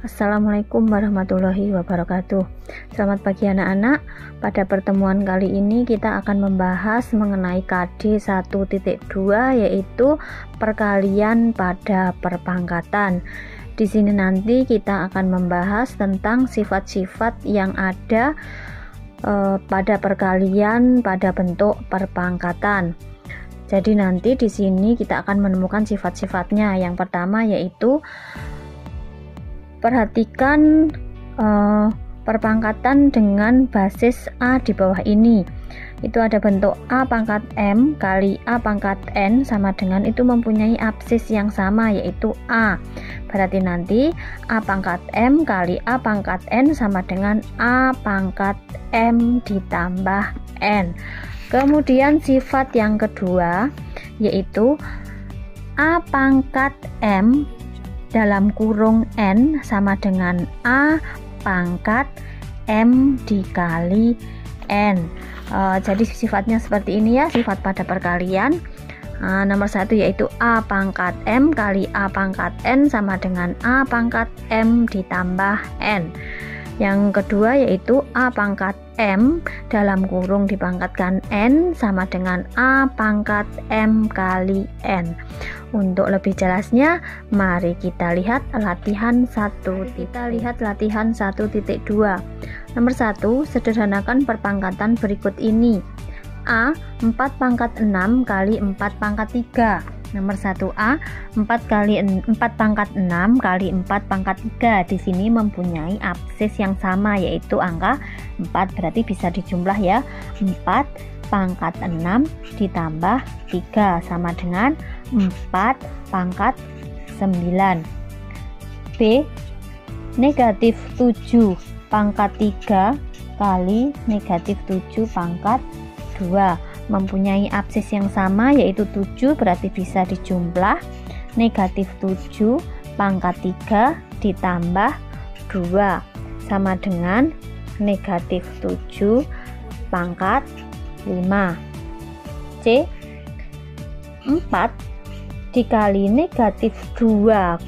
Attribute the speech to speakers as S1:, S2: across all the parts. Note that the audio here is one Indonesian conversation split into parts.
S1: Assalamualaikum warahmatullahi wabarakatuh. Selamat pagi anak-anak. Pada pertemuan kali ini kita akan membahas mengenai KD 1.2 yaitu perkalian pada perpangkatan. Di sini nanti kita akan membahas tentang sifat-sifat yang ada pada perkalian pada bentuk perpangkatan. Jadi nanti di sini kita akan menemukan sifat-sifatnya. Yang pertama yaitu perhatikan perpangkatan dengan basis A di bawah ini. Itu ada bentuk A pangkat M kali A pangkat N sama dengan itu mempunyai absis yang sama yaitu A. Berarti nanti A pangkat M kali A pangkat N sama dengan A pangkat M ditambah N. Kemudian sifat yang kedua yaitu A pangkat M dalam kurung N sama dengan A pangkat M dikali N. Jadi sifatnya seperti ini ya, sifat pada perkalian. Nomor 1 yaitu A pangkat M kali A pangkat N sama dengan A pangkat M ditambah N. Yang kedua yaitu A pangkat M dalam kurung dipangkatkan N sama dengan A pangkat M kali N. Untuk lebih jelasnya, mari kita lihat latihan 1. Kita lihat latihan 1.2. Nomor 1, sederhanakan perpangkatan berikut ini. A 4 pangkat 6 kali 4 pangkat 3. Nomor 1A 4 pangkat 6 kali 4 pangkat 3. Di sini mempunyai absis yang sama yaitu angka 4, berarti bisa dijumlah ya. 4 pangkat 6 ditambah 3 sama dengan 4 pangkat 9. B negatif 7 pangkat 3 kali negatif 7 pangkat 2 mempunyai absis yang sama yaitu 7, berarti bisa dijumlah. Negatif 7 pangkat 3 ditambah 2 sama dengan negatif 7 pangkat 5. C 4 dikali negatif 2,5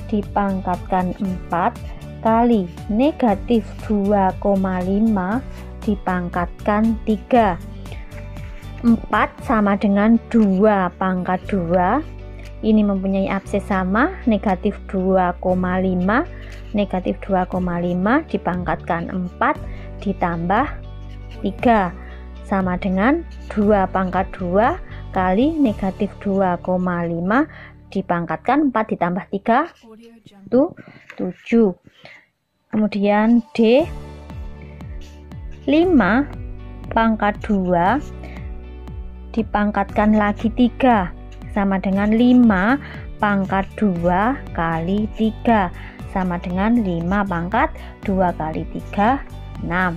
S1: dipangkatkan 4 kali negatif 2,5 dipangkatkan 3. 4 sama dengan 2 pangkat 2. Ini mempunyai absis sama, negatif 2,5. Negatif 2,5 dipangkatkan 4 ditambah 3 sama dengan 2 pangkat 2 kali negatif 2,5 dipangkatkan 4 ditambah 3 itu 7. Kemudian D 5 pangkat 2 dipangkatkan lagi 3 sama dengan 5 pangkat 2 kali 3 sama dengan 5 pangkat 2 kali 3 6.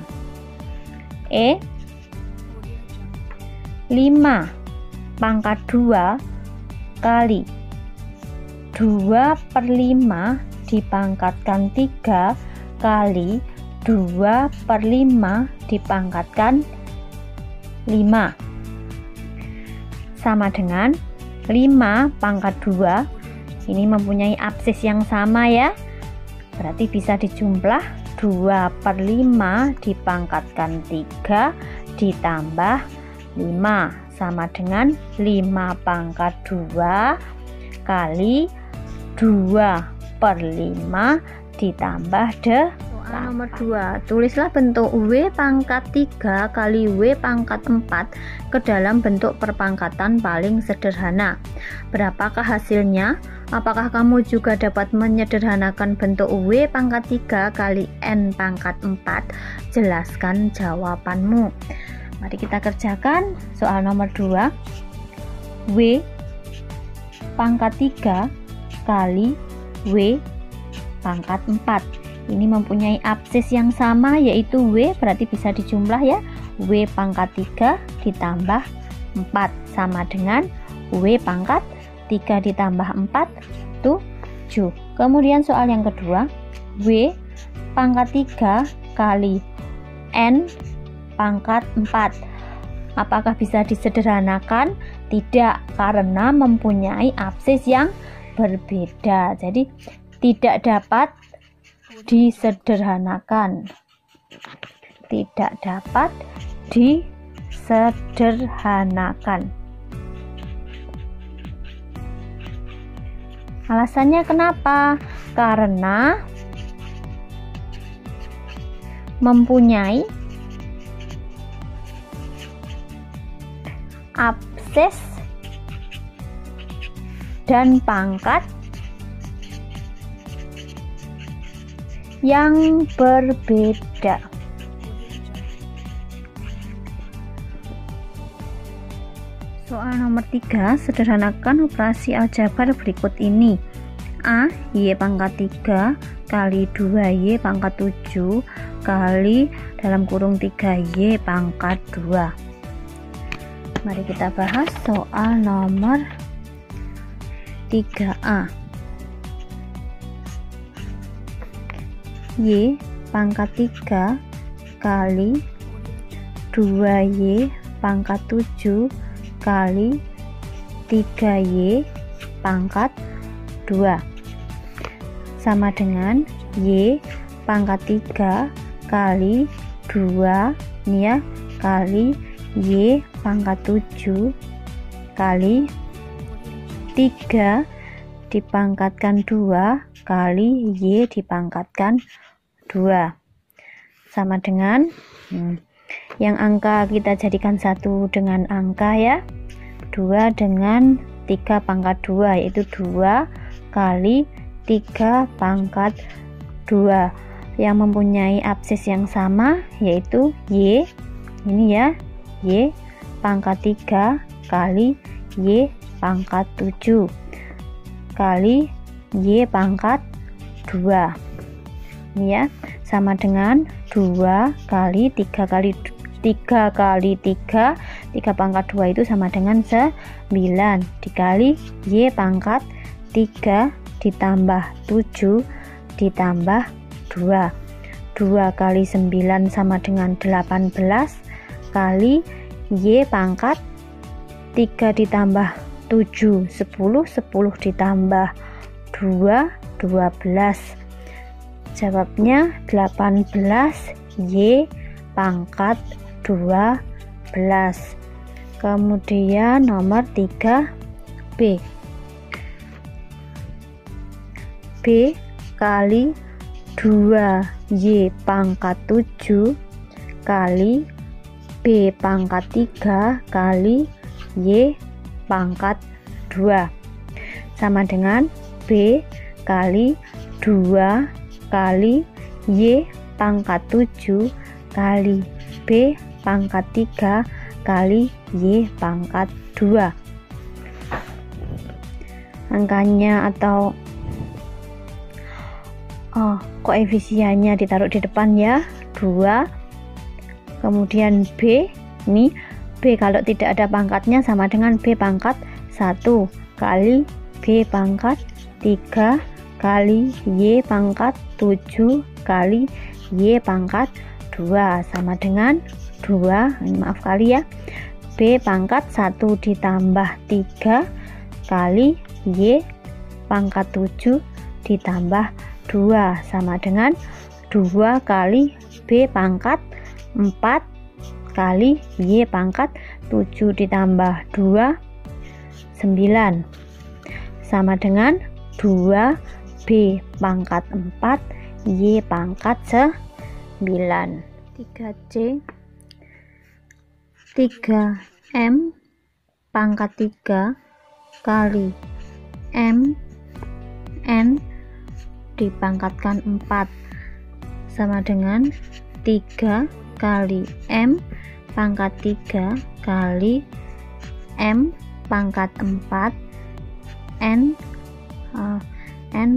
S1: E 5 pangkat 2 kali 2/5 dipangkatkan 3 kali 2/5 dipangkatkan 5 sama dengan 5 pangkat 2. Ini mempunyai absis yang sama ya, berarti bisa dijumlah. 2/5 dipangkatkan 3 ditambah 5 sama dengan 5 pangkat 2 kali 2/5 ditambah 8. Nomor 2, tulislah bentuk W pangkat 3 kali W pangkat 4 ke dalam bentuk perpangkatan paling sederhana. Berapakah hasilnya? Apakah kamu juga dapat menyederhanakan bentuk W pangkat 3 kali N pangkat 4? Jelaskan jawabanmu. Mari kita kerjakan soal nomor 2. W pangkat 3 kali W pangkat 4. Ini mempunyai absis yang sama yaitu W, berarti bisa dijumlah ya. W pangkat 3 ditambah 4 sama dengan W pangkat 3 ditambah 4 itu 7. Kemudian soal yang kedua, W pangkat 3 kali N pangkat 4. Apakah bisa disederhanakan? Tidak, karena mempunyai absis yang berbeda. Jadi Tidak dapat disederhanakan. Tidak dapat disederhanakan. Alasannya kenapa? Karena mempunyai abses dan pangkat yang berbeda. Soal nomor 3, sederhanakan operasi aljabar berikut ini. A, Y pangkat 3 kali 2Y pangkat 7 kali dalam kurung 3Y pangkat 2. Mari kita bahas soal nomor 3A. Y pangkat 3 kali 2Y pangkat 7 kali 3Y pangkat 2 sama dengan Y pangkat 3 kali 2 ini ya, kali Y pangkat 7 kali 3 dipangkatkan 2 kali Y dipangkatkan 2 sama dengan yang angka kita jadikan satu dengan angka ya, 2 dengan 3 pangkat 2 yaitu 2 kali 3 pangkat 2 yang mempunyai absis yang sama yaitu Y ini ya, Y pangkat 3 kali Y pangkat 7 kali Y pangkat 2 ini ya, sama dengan 2 kali 3 kali 3 kali 3 pangkat 2 itu sama dengan 9 dikali Y pangkat 3 ditambah 7 ditambah 2 kali 9 sama dengan 18 kali Y pangkat 3 ditambah 7 10 ditambah 2 12. Jawabnya 18 Y pangkat 12. Kemudian nomor 3 B. B kali 2Y pangkat 7 kali B pangkat 3 kali Y pangkat 2 sama dengan B kali 2 kali Y pangkat 7 kali B pangkat 3 kali Y pangkat 2. Angkanya atau koefisiennya ditaruh di depan ya, 2. Kemudian B, ini B kalau tidak ada pangkatnya sama dengan B pangkat 1 kali B pangkat 3 kali Y pangkat 7 kali Y pangkat 2 sama dengan 2, maaf kali ya, B pangkat 1 ditambah 3 kali Y pangkat 7 ditambah 2 sama dengan 2 kali B pangkat 4 kali Y pangkat 7 ditambah 2 9 sama dengan 2 B pangkat 4 Y pangkat 9. 3C 3M pangkat 3 kali M N dipangkatkan 4 sama dengan 3 kali M pangkat 3 kali M pangkat 4 N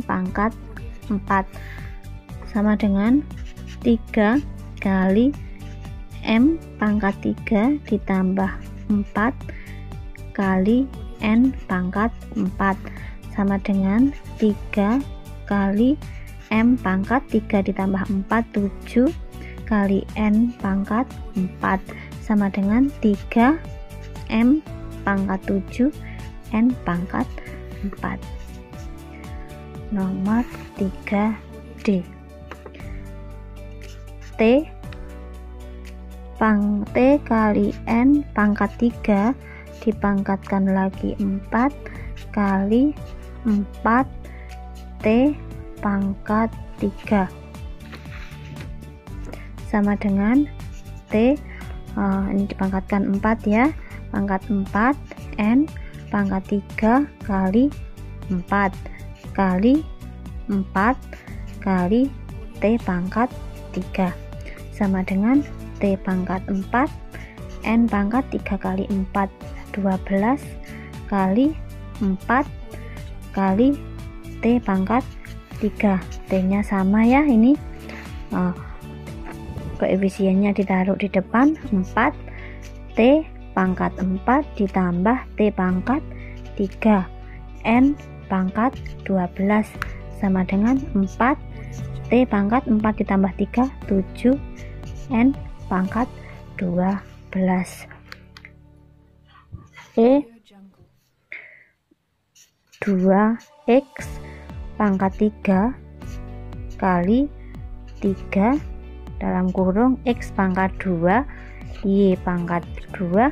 S1: pangkat 4 sama dengan 3 kali M pangkat 3 ditambah 4 kali N pangkat 4 sama dengan 3 kali M pangkat 3 ditambah 4 7 kali N pangkat 4 sama dengan 3 M pangkat 7 N pangkat 4. nomor 3D. T kali N pangkat 3 dipangkatkan lagi 4 kali 4 T pangkat 3 sama dengan T, ini dipangkatkan 4 ya, pangkat 4 N pangkat 3 kali 4 kali 4 kali T pangkat 3 sama dengan T pangkat 4 N pangkat 3 kali 4 12 kali 4 kali T pangkat 3. T nya sama ya, ini koefisiennya ditaruh di depan 4 T pangkat 4 ditambah T pangkat 3 N pangkat 12 sama dengan 4 T pangkat 4 ditambah 3 7 N pangkat 12. 2x pangkat 3 kali 3 dalam kurung x pangkat 2 y pangkat 2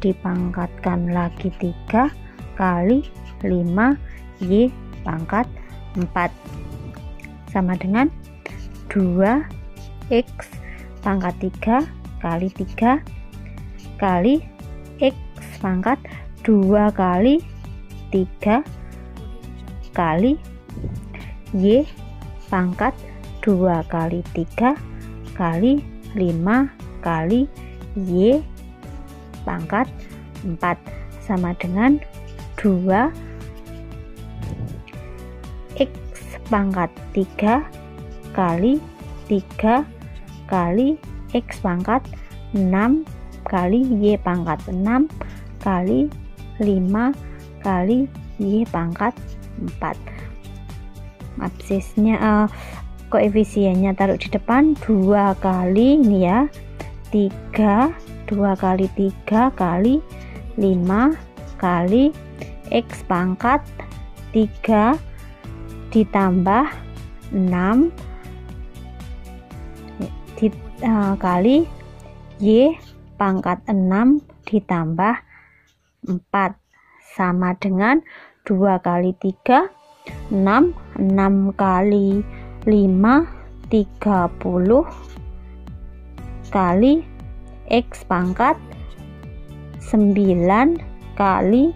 S1: dipangkatkan lagi 3 kali 5 y pangkat 4 sama dengan 2x pangkat 3 kali 3 kali x pangkat 2 kali 3 kali y pangkat 2 kali 3 kali 5 kali y pangkat 4 sama dengan 2 x pangkat 3 kali 3 kali x pangkat 6 kali y pangkat 6 kali 5 kali y pangkat 4. Absisnya koefisiennya taruh di depan 2 kali ini ya, 3 2 kali 3 kali 5 kali x pangkat 3 ditambah 6 kali y pangkat 6 ditambah 4 sama dengan 2 kali 3 6 kali 5 30 kali x pangkat 9 kali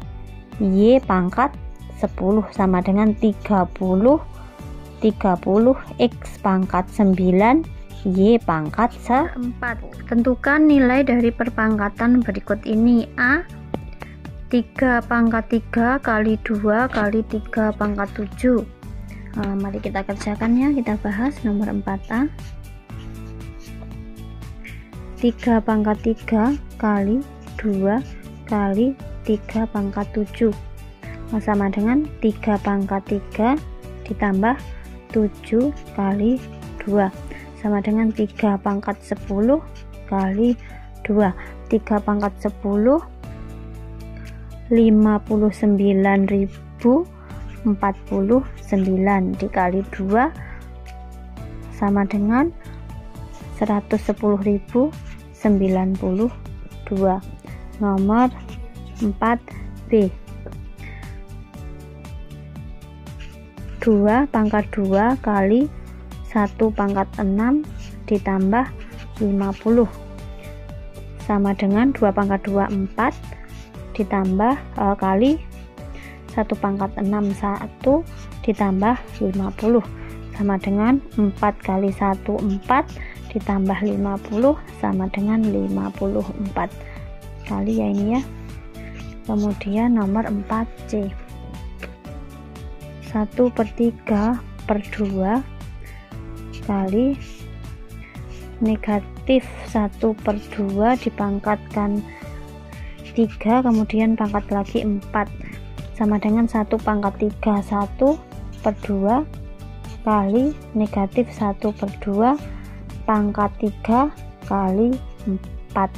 S1: y pangkat 10 sama dengan 30 x pangkat 9 y pangkat 4. Tentukan nilai dari perpangkatan berikut ini. A 3 pangkat 3 kali 2 kali 3 pangkat 7. Mari kita kerjakan ya, kita bahas nomor 4A. 3 pangkat 3 kali 2 kali 3 pangkat 7 sama dengan 3 pangkat 3 ditambah 7 kali 2 sama dengan 3 pangkat 10 kali 2. 3 pangkat 10 59.049 dikali 2 sama dengan 110.092. Nomor 4B. 2 pangkat 2 kali 1 pangkat 6 ditambah 50 sama dengan 2 pangkat 2 4 ditambah kali 1 pangkat 6 1 ditambah 50 sama dengan 4 kali 1 4 ditambah 50 sama dengan 54 kali ya ini ya. Kemudian nomor 4C. 1/3/2 kali negatif 1/2 dipangkatkan 3 kemudian pangkat lagi 4 sama dengan 1 pangkat 3 1/2 kali negatif 1/2 pangkat 3 kali 4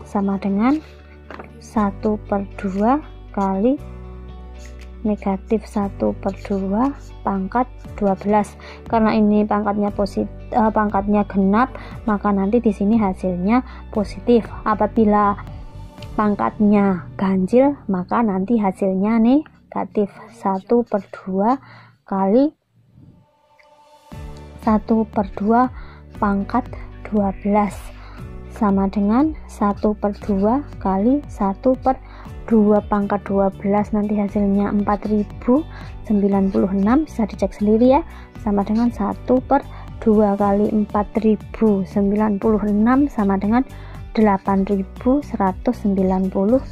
S1: sama dengan 1/2 kali negatif 1/2 pangkat 12. Karena ini pangkatnya pangkatnya genap, maka nanti di sini hasilnya positif. Apabila pangkatnya ganjil, maka nanti hasilnya negatif. 1/2 kali 1/2 pangkat 12 sama dengan 1/2 kali 1/2 pangkat 12, nanti hasilnya 4096, bisa dicek sendiri ya, sama dengan 1/2 kali 4096 sama dengan 8192.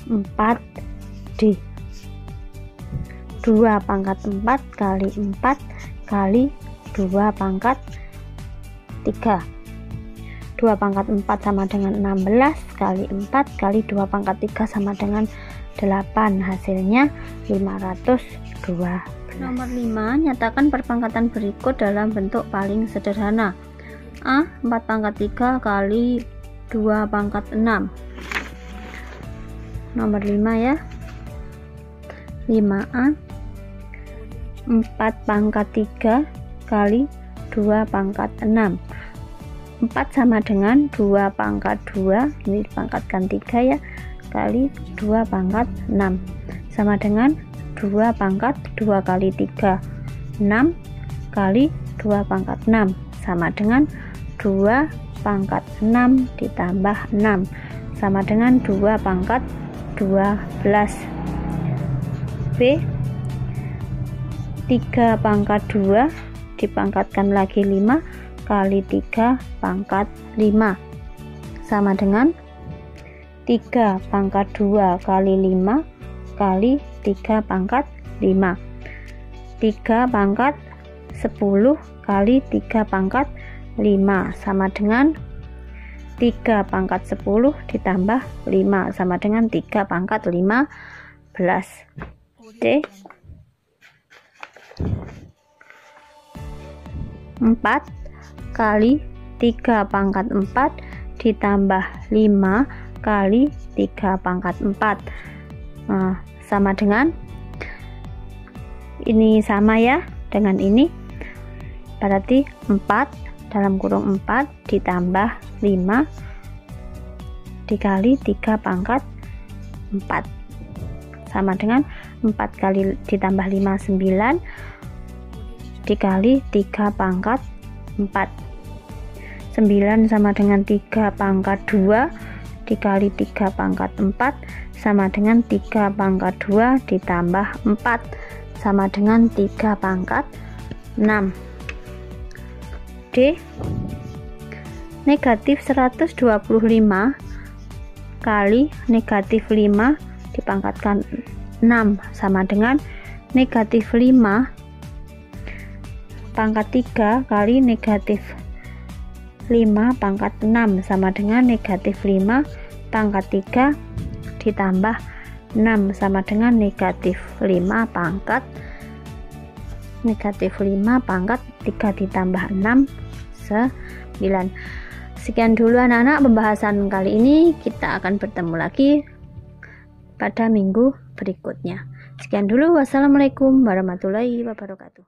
S1: 4D 2 pangkat 4 kali 4 kali 2 pangkat 3. 2 pangkat 4 sama dengan 16 kali 4 kali 2 pangkat 3 sama dengan 8, hasilnya 512. Nomor 5, nyatakan perpangkatan berikut dalam bentuk paling sederhana. A 4 pangkat 3 kali 2 pangkat 6. Nomor 5 ya, 5A 4 pangkat 3 kali 2 pangkat 6. 4 sama dengan 2 pangkat 2, ini dipangkatkan 3 ya, kali 2 pangkat 6 sama dengan 2 pangkat 2 kali 3, 6 kali 2 pangkat 6 sama dengan 2 pangkat 6 ditambah 6 sama dengan 2 pangkat 12. B 3 pangkat 2 dipangkatkan lagi 5 kali 3 pangkat 5 sama dengan 3 pangkat 2 kali 5 kali 3 pangkat 5. 3 pangkat 10 kali 3 pangkat 5 sama dengan 3 pangkat 10 ditambah 5 sama dengan 3 pangkat 15. D 4 kali 3 pangkat 4 ditambah 5 kali 3 pangkat 4, sama dengan ini, sama ya dengan ini, berarti 4 dalam kurung 4 ditambah 5 dikali 3 pangkat 4 sama dengan 4 kali ditambah 5 9 dikali 3 pangkat 4. 9 sama dengan 3 pangkat 2 dikali 3 pangkat 4 sama dengan 3 pangkat 2 ditambah 4 sama dengan 3 pangkat 6. D negatif 125 kali negatif 5 dipangkatkan 6 sama dengan negatif 5 pangkat 3 kali negatif 5 pangkat 6 sama dengan negatif 5 pangkat 3 ditambah 6 sama dengan negatif 5 pangkat 3 ditambah 6 9. Sekian dulu anak-anak pembahasan kali ini, kita akan bertemu lagi pada minggu berikutnya. Sekian dulu, wassalamualaikum warahmatullahi wabarakatuh.